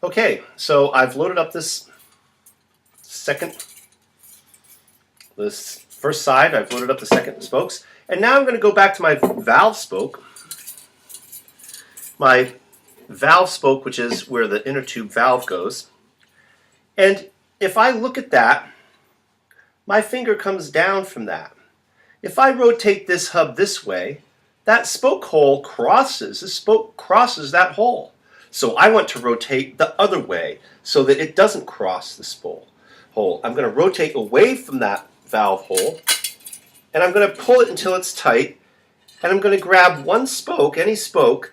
Okay, so I've loaded up this first side. I've loaded up the second spokes. And now I'm going to go back to my valve spoke. My valve spoke, which is where the inner tube valve goes. And if I look at that, my finger comes down from that. If I rotate this hub this way, that spoke hole crosses. The spoke crosses that hole. So I want to rotate the other way so that it doesn't cross the spoke hole. I'm going to rotate away from that valve hole, and I'm going to pull it until it's tight, and I'm going to grab one spoke, any spoke,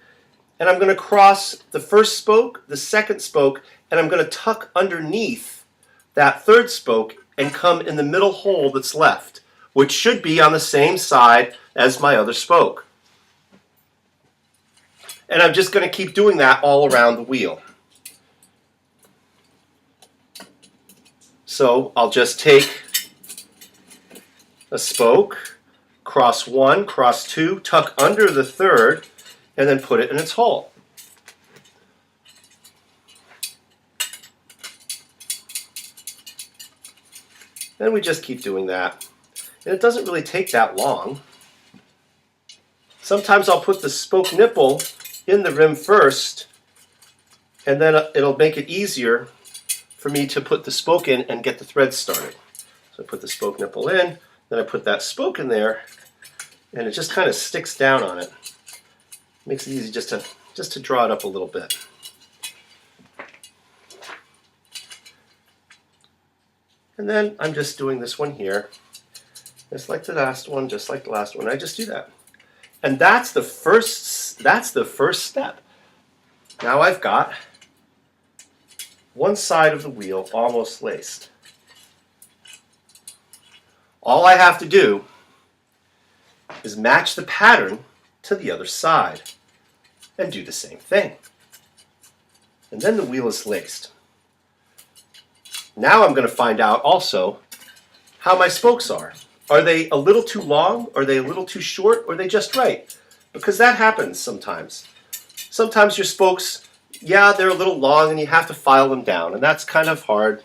and I'm going to cross the first spoke, the second spoke, and I'm going to tuck underneath that third spoke and come in the middle hole that's left, which should be on the same side as my other spoke. And I'm just going to keep doing that all around the wheel. So I'll just take a spoke, cross one, cross two, tuck under the third, and then put it in its hole. Then we just keep doing that. And it doesn't really take that long. Sometimes I'll put the spoke nipple in the rim first, and then it'll make it easier for me to put the spoke in and get the thread started. So I put the spoke nipple in, then I put that spoke in there, and it just kind of sticks down on it. Makes it easy just to draw it up a little bit. And then I'm just doing this one here, just like the last one, just like the last one. I just do that. And that's the first step. Now I've got one side of the wheel almost laced. All I have to do is match the pattern to the other side and do the same thing. And then the wheel is laced. Now I'm going to find out also how my spokes are. Are they a little too long? Are they a little too short? Or are they just right? Because that happens sometimes. Sometimes your spokes, yeah, they're a little long and you have to file them down, and that's kind of hard.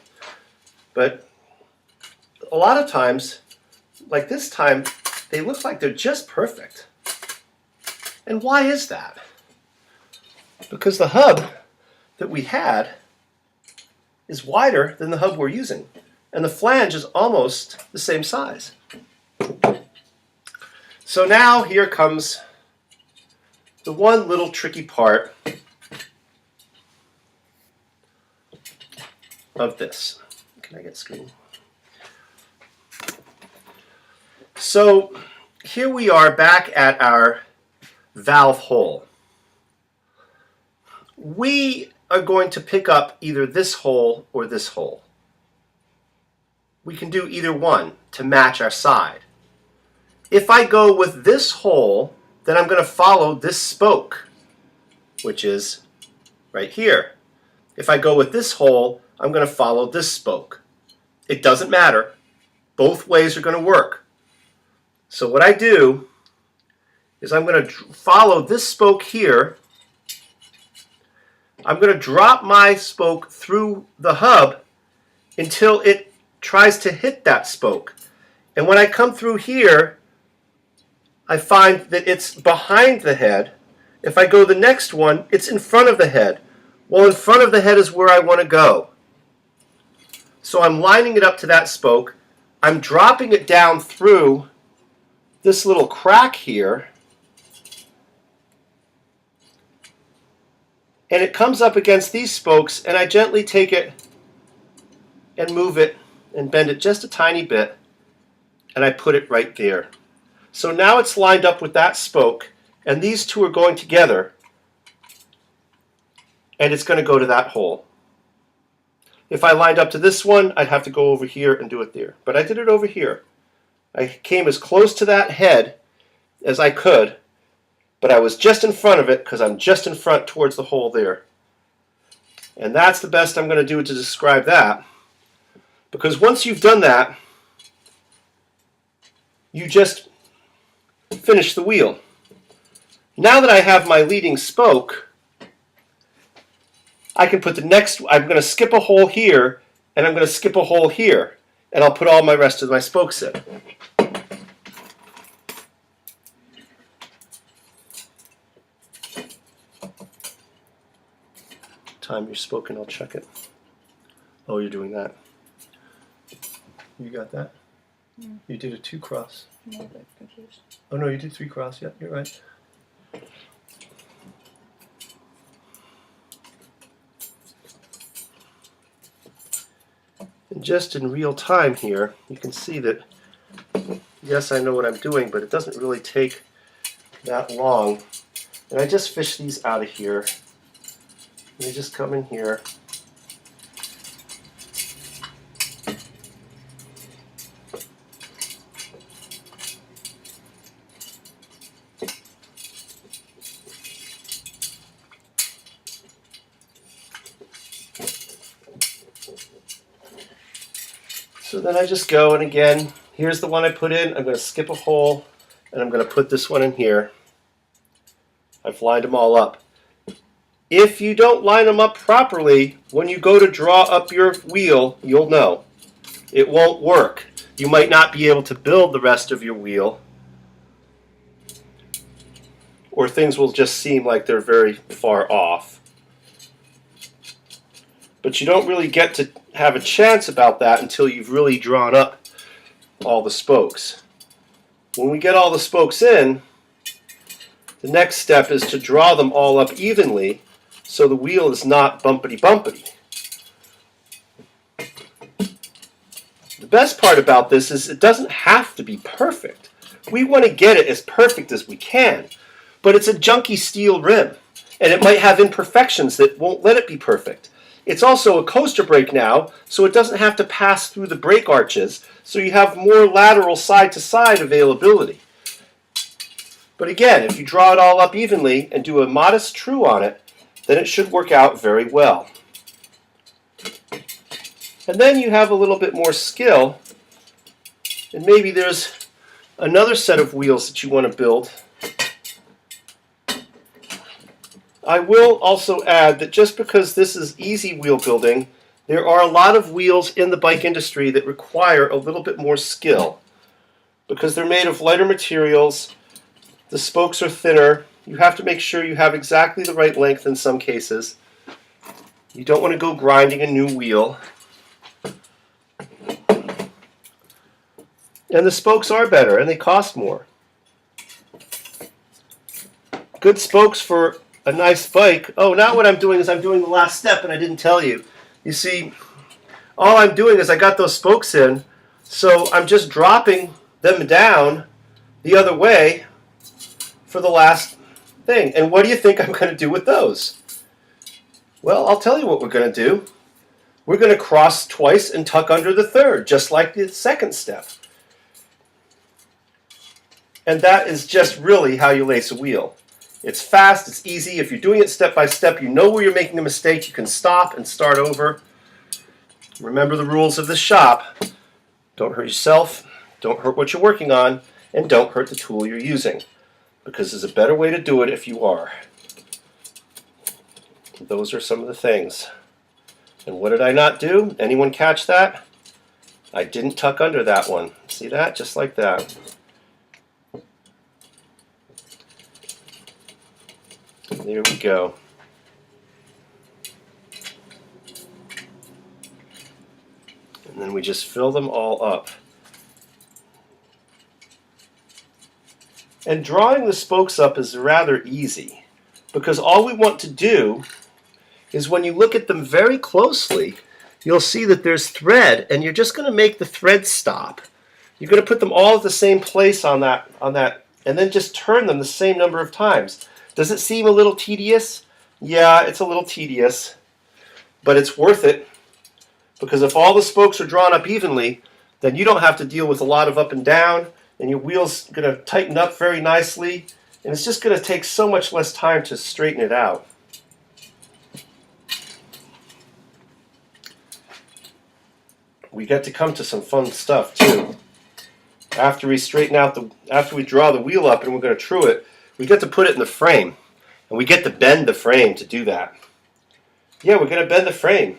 But a lot of times, like this time, they look like they're just perfect. And why is that? Because the hub that we had is wider than the hub we're using, and the flange is almost the same size. So now here comes the one little tricky part of this. Can I get screen? So here we are back at our valve hole. We are going to pick up either this hole or this hole. We can do either one to match our side. If I go with this hole, then I'm going to follow this spoke, which is right here. If I go with this hole, I'm going to follow this spoke. It doesn't matter. Both ways are going to work. So what I do is I'm going to follow this spoke here. I'm going to drop my spoke through the hub until it tries to hit that spoke. And when I come through here, I find that it's behind the head. If I go the next one, it's in front of the head. Well, in front of the head is where I want to go. So I'm lining it up to that spoke. I'm dropping it down through this little crack here. And it comes up against these spokes, and I gently take it and move it and bend it just a tiny bit, and I put it right there. So now it's lined up with that spoke, and these two are going together, and it's going to go to that hole. If I lined up to this one, I'd have to go over here and do it there. But I did it over here. I came as close to that head as I could, but I was just in front of it because I'm just in front towards the hole there. And that's the best I'm going to do to describe that. Because once you've done that, you just finish the wheel. Now that I have my leading spoke, I can put the next, I'm going to skip a hole here, and I'm going to skip a hole here, and I'll put all my rest of my spokes in. Time you're spoken, I'll check it. Oh, you're doing that. You got that? Mm. You did a 2 cross. I'm a little bit confused. Oh no, you did 3 cross. Yeah, you're right. And just in real time here, you can see that, yes, I know what I'm doing, but it doesn't really take that long. And I just fish these out of here. They just come in here. So then I just go, and again, here's the one I put in. I'm going to skip a hole, and I'm going to put this one in here. I've lined them all up. If you don't line them up properly, when you go to draw up your wheel, you'll know. It won't work. You might not be able to build the rest of your wheel, or things will just seem like they're very far off. But you don't really get to have a chance about that until you've really drawn up all the spokes. When we get all the spokes in, the next step is to draw them all up evenly so the wheel is not bumpity-bumpity. The best part about this is it doesn't have to be perfect. We want to get it as perfect as we can, but it's a junky steel rim, and it might have imperfections that won't let it be perfect. It's also a coaster brake now, so it doesn't have to pass through the brake arches, so you have more lateral side-to-side availability. But again, if you draw it all up evenly and do a modest true on it, then it should work out very well. And then you have a little bit more skill, and maybe there's another set of wheels that you want to build. I will also add that just because this is easy wheel building, there are a lot of wheels in the bike industry that require a little bit more skill. Because they're made of lighter materials, the spokes are thinner, you have to make sure you have exactly the right length in some cases. You don't want to go grinding a new wheel. And the spokes are better, and they cost more. Good spokes for a nice bike. Oh, now what I'm doing is I'm doing the last step, and I didn't tell you. You see, all I'm doing is I got those spokes in, so I'm just dropping them down the other way for the last thing. And what do you think I'm going to do with those? Well, I'll tell you what we're going to do. We're going to cross twice and tuck under the third, just like the second step. And that is just really how you lace a wheel. It's fast, it's easy. If you're doing it step by step, you know where you're making a mistake. You can stop and start over. Remember the rules of the shop. Don't hurt yourself, don't hurt what you're working on, and don't hurt the tool you're using. Because there's a better way to do it if you are. Those are some of the things. And what did I not do? Anyone catch that? I didn't tuck under that one. See that? Just like that. There we go. And then we just fill them all up. And drawing the spokes up is rather easy, because all we want to do is when you look at them very closely, you'll see that there's thread, and you're just going to make the thread stop. You're going to put them all at the same place on that, and then just turn them the same number of times. Does it seem a little tedious? Yeah, it's a little tedious, but it's worth it, because if all the spokes are drawn up evenly, then you don't have to deal with a lot of up and down, and your wheel's going to tighten up very nicely, and it's just going to take so much less time to straighten it out. We get to come to some fun stuff too. After we draw the wheel up and we're going to true it, we get to put it in the frame, and we get to bend the frame to do that. yeah, we're going to bend the frame.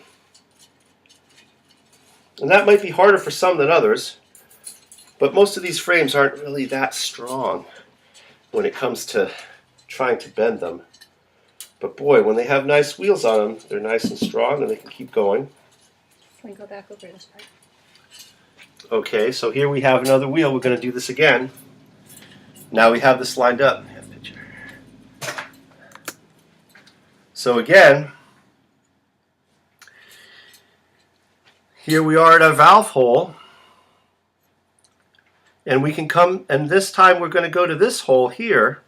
And that might be harder for some than others, but most of these frames aren't really that strong when it comes to trying to bend them. But boy, when they have nice wheels on them, they're nice and strong and they can keep going. Can we go back over this part? Okay, so here we have another wheel. We're going to do this again. Now we have this lined up. So again, here we are at our valve hole. And we can come, and this time we're going to go to this hole here.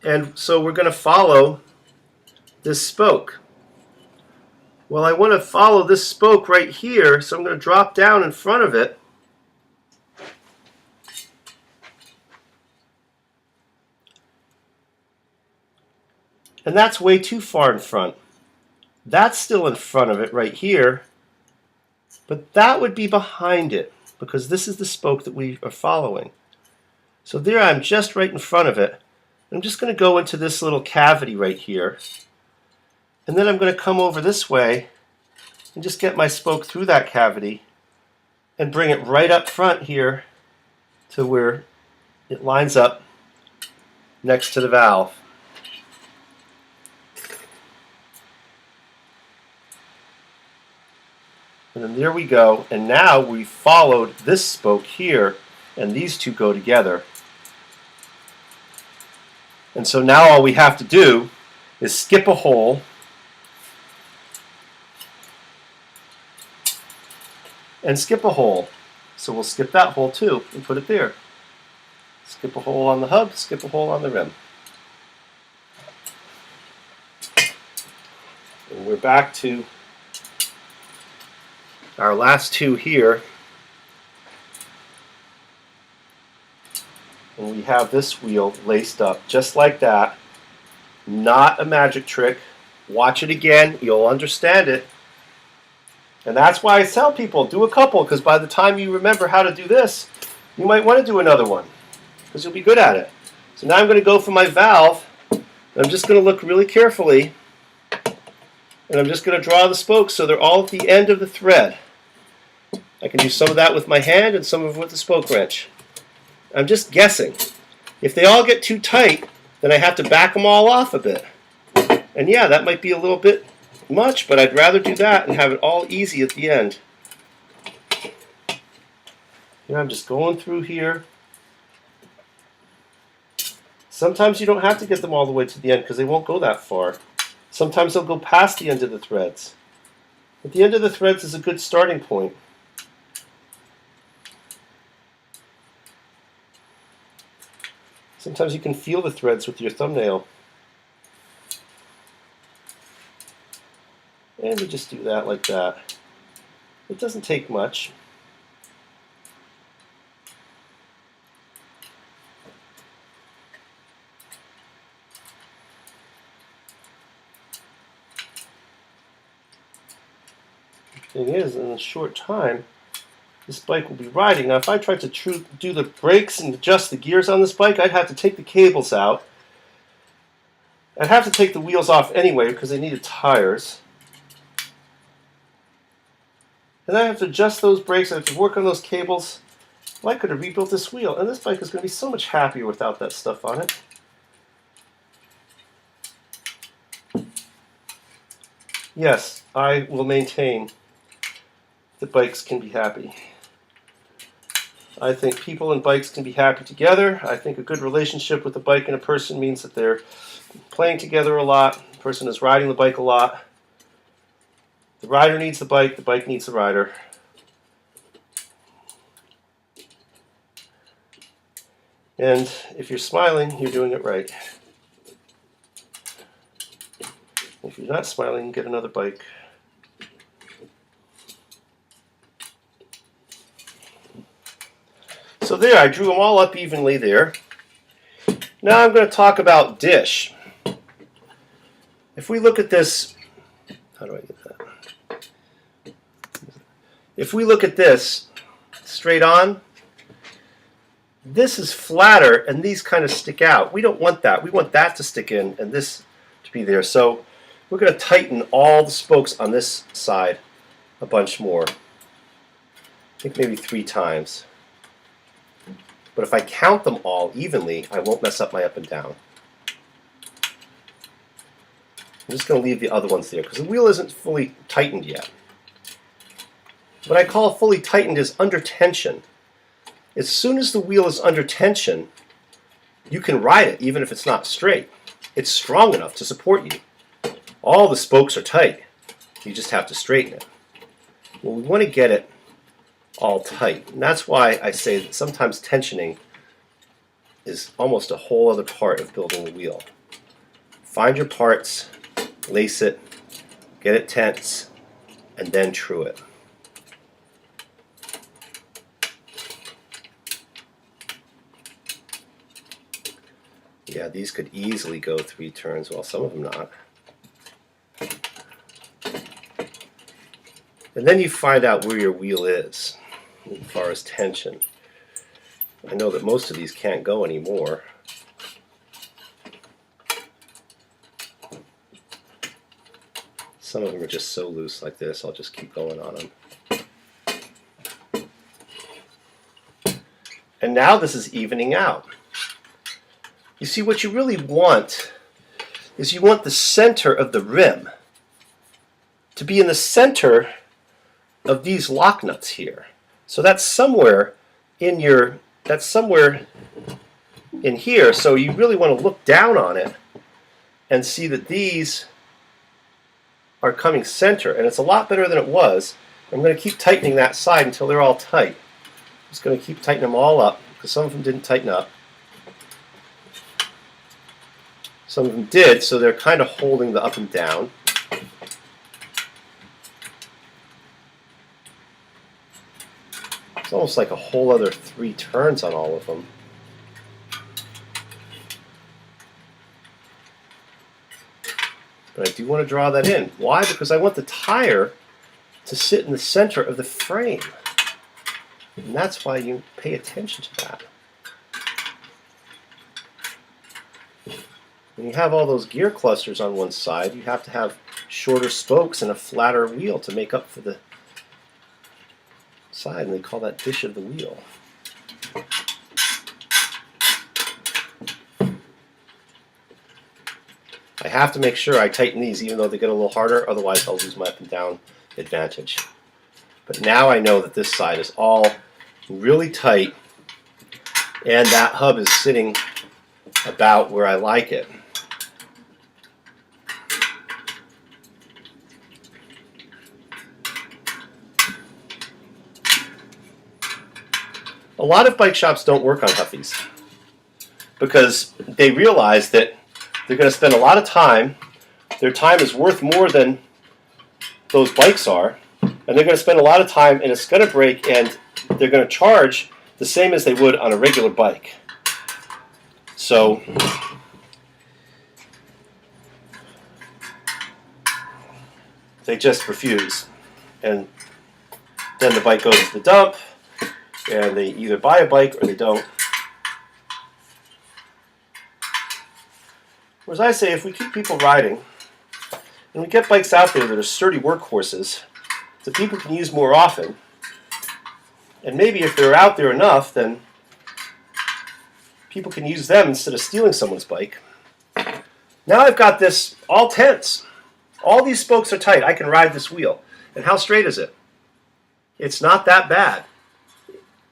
And so we're going to follow this spoke. Well, I want to follow this spoke right here, so I'm going to drop down in front of it. And that's way too far in front. That's still in front of it right here, but that would be behind it because this is the spoke that we are following. So there I'm just right in front of it. I'm just going to go into this little cavity right here. And then I'm going to come over this way and just get my spoke through that cavity and bring it right up front here to where it lines up next to the valve. And then there we go. And now we followed this spoke here, and these two go together. And so now all we have to do is skip a hole and skip a hole. So we'll skip that hole too and put it there. Skip a hole on the hub, skip a hole on the rim. And we're back to our last two here. And we have this wheel laced up just like that. Not a magic trick. Watch it again, you'll understand it. And that's why I tell people, do a couple, because by the time you remember how to do this, you might want to do another one, because you'll be good at it. So now I'm going to go for my valve, and I'm just going to look really carefully, and I'm just going to draw the spokes so they're all at the end of the thread. I can do some of that with my hand and some of it with the spoke wrench. I'm just guessing. If they all get too tight, then I have to back them all off a bit. And yeah, that might be a little bit much, but I'd rather do that and have it all easy at the end. Here I'm just going through here. Sometimes you don't have to get them all the way to the end because they won't go that far. Sometimes they'll go past the end of the threads. But the end of the threads is a good starting point. Sometimes you can feel the threads with your thumbnail. And we just do that like that. It doesn't take much. The thing is, in a short time, this bike will be riding. Now, if I tried to do the brakes and adjust the gears on this bike, I'd have to take the cables out. I'd have to take the wheels off anyway because they needed tires. And I have to adjust those brakes. I have to work on those cables. Well, I could have rebuilt this wheel. And this bike is going to be so much happier without that stuff on it. Yes, I will maintain that bikes can be happy. I think people and bikes can be happy together. I think a good relationship with a bike and a person means that they're playing together a lot. The person is riding the bike a lot. The rider needs the bike needs the rider. And if you're smiling, you're doing it right. If you're not smiling, get another bike. So there, I drew them all up evenly there. Now I'm going to talk about dish. If we look at this, how do I get that? If we look at this straight on, this is flatter and these kind of stick out. We don't want that. We want that to stick in and this to be there. So we're going to tighten all the spokes on this side a bunch more. I think maybe 3 times. But if I count them all evenly, I won't mess up my up and down. I'm just going to leave the other ones there because the wheel isn't fully tightened yet. What I call fully tightened is under tension. As soon as the wheel is under tension, you can ride it even if it's not straight. It's strong enough to support you. All the spokes are tight. You just have to straighten it. Well, we want to get it all tight. And that's why I say that sometimes tensioning is almost a whole other part of building the wheel. Find your parts, lace it, get it tense, and then true it. Yeah, these could easily go 3 turns, well, some of them not. And then you find out where your wheel is as far as tension. I know that most of these can't go anymore. Some of them are just so loose like this, I'll just keep going on them. And now this is evening out. You see, what you really want is you want the center of the rim to be in the center of these lock nuts here. So that's somewhere in here. So you really want to look down on it and see that these are coming center, and it's a lot better than it was. I'm going to keep tightening that side until they're all tight. I'm just going to keep tightening them all up because some of them didn't tighten up. Some of them did, so they're kind of holding the up and down. It's almost like a whole other 3 turns on all of them. But I do want to draw that in. Why? Because I want the tire to sit in the center of the frame. And that's why you pay attention to that. When you have all those gear clusters on one side, you have to have shorter spokes and a flatter wheel to make up for the side, and they call that dish of the wheel. I have to make sure I tighten these even though they get a little harder, otherwise I'll lose my up and down advantage. But now I know that this side is all really tight and that hub is sitting about where I like it. A lot of bike shops don't work on Huffies because they realize that they're going to spend a lot of time. Their time is worth more than those bikes are, and they're going to spend a lot of time, and it's going to break, and they're going to charge the same as they would on a regular bike. So they just refuse, and then the bike goes to the dump, and they either buy a bike or they don't. Whereas I say, if we keep people riding, and we get bikes out there that are sturdy workhorses that people can use more often, and maybe if they're out there enough, then people can use them instead of stealing someone's bike. Now I've got this all tense. All these spokes are tight. I can ride this wheel. And how straight is it? It's not that bad.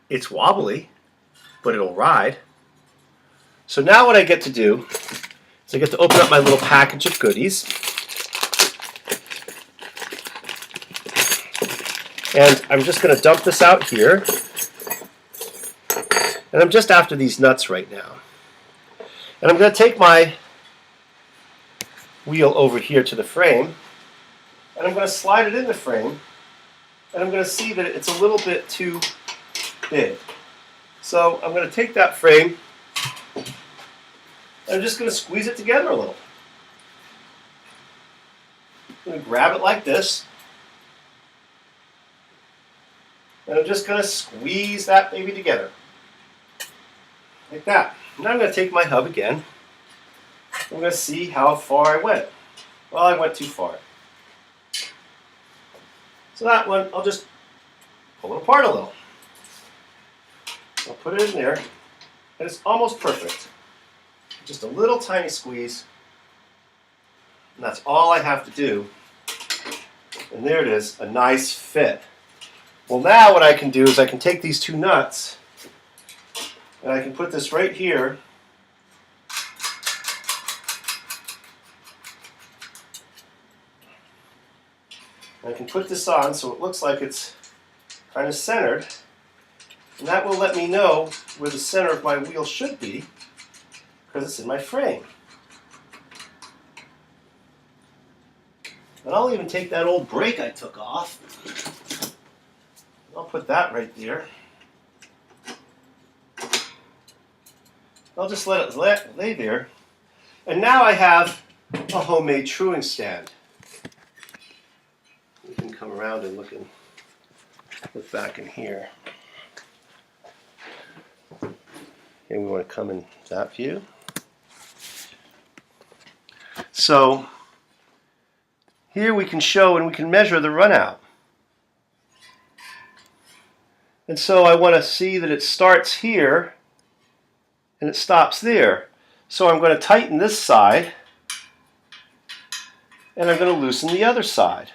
It's wobbly, but it'll ride. So now what I get to do is I get to open up my little package of goodies. And I'm just going to dump this out here. And I'm just after these nuts right now. And I'm going to take my wheel over here to the frame. And I'm going to slide it in the frame. And I'm going to see that it's a little bit too big. So I'm going to take that frame and I'm just going to squeeze it together a little. I'm going to grab it like this. And I'm just going to squeeze that baby together. Like that. Now I'm going to take my hub again. I'm going to see how far I went. Well, I went too far. So that one, I'll just pull it apart a little. I'll put it in there, and it's almost perfect. Just a little tiny squeeze, and that's all I have to do. And there it is, a nice fit. Well, now what I can do is I can take these two nuts, and I can put this right here. I can put this on so it looks like it's kind of centered, and that will let me know where the center of my wheel should be because it's in my frame. And I'll even take that old brake I took off. I'll put that right there. I'll just let it lay there. And now I have a homemade truing stand. You can come around and look back in here. And we want to come in that view. So here we can show and we can measure the runout. And so I want to see that it starts here and it stops there. So I'm going to tighten this side and I'm going to loosen the other side.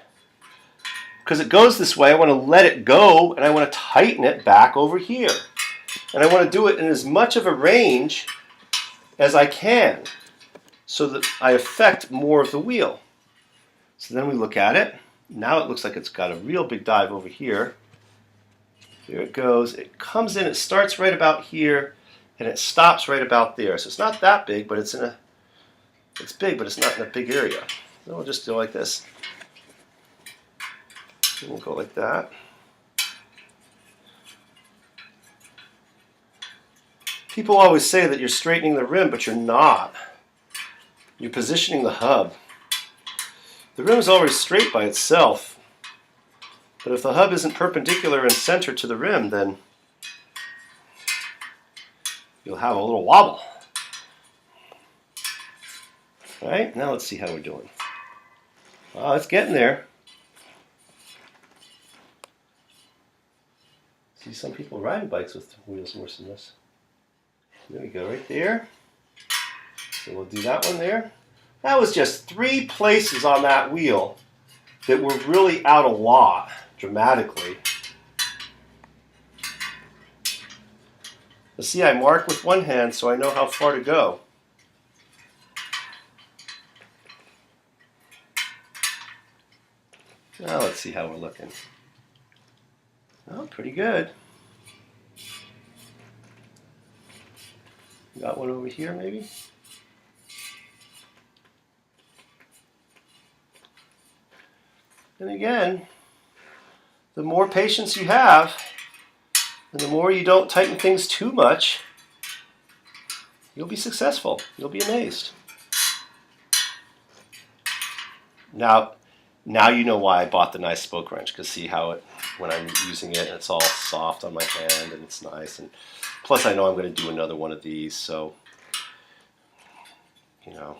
Because it goes this way, I want to let it go and I want to tighten it back over here. And I want to do it in as much of a range as I can so that I affect more of the wheel. So then we look at it. Now it looks like it's got a real big dive over here. Here it goes. It comes in, it starts right about here, and it stops right about there. So it's not that big, but it's big, but it's not in a big area. So we'll just do it like this. And we'll go like that. People always say that you're straightening the rim, but you're not. You're positioning the hub. The rim is always straight by itself. But if the hub isn't perpendicular and centered to the rim, then you'll have a little wobble. All right, now let's see how we're doing. Oh, it's getting there. See some people riding bikes with wheels worse than this. There we go, right there. So we'll do that one there. That was just 3 places on that wheel that were really out a lot, dramatically. But see, I mark with one hand so I know how far to go. Now let's see how we're looking. Oh, pretty good. Got one over here, maybe? And again, the more patience you have, and the more you don't tighten things too much, you'll be successful. You'll be amazed. Now you know why I bought the nice spoke wrench, because see how it, when I'm using it, it's all soft on my hand and it's nice. And plus I know I'm going to do another one of these, so, you know,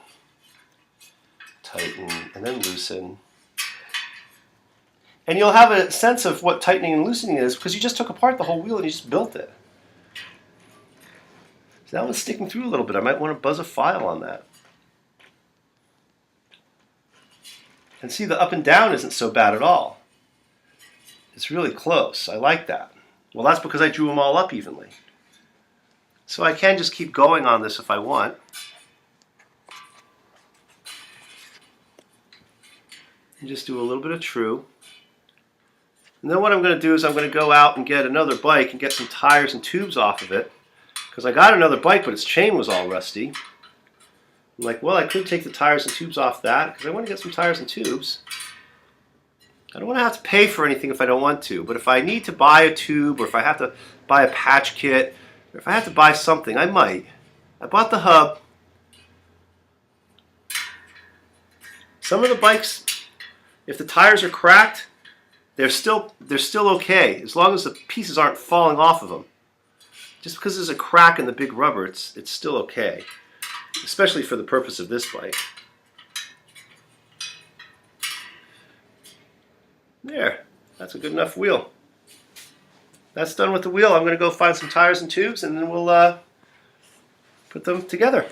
tighten and then loosen. And you'll have a sense of what tightening and loosening is because you just took apart the whole wheel and you just built it. So that one's sticking through a little bit. I might want to buzz a file on that. And see, the up and down isn't so bad at all. It's really close. I like that. Well, that's because I drew them all up evenly. So I can just keep going on this if I want. And just do a little bit of true. And then what I'm going to do is I'm going to go out and get another bike and get some tires and tubes off of it. Because I got another bike, but its chain was all rusty. I'm like, well, I could take the tires and tubes off that because I want to get some tires and tubes. I don't want to have to pay for anything if I don't want to. But if I need to buy a tube, or if I have to buy a patch kit, or if I have to buy something, I might. I bought the hub. Some of the bikes, if the tires are cracked, they're still okay, as long as the pieces aren't falling off of them. Just because there's a crack in the big rubber, it's still okay, especially for the purpose of this bike. There, that's a good enough wheel. That's done with the wheel. I'm going to go find some tires and tubes, and then we'll put them together.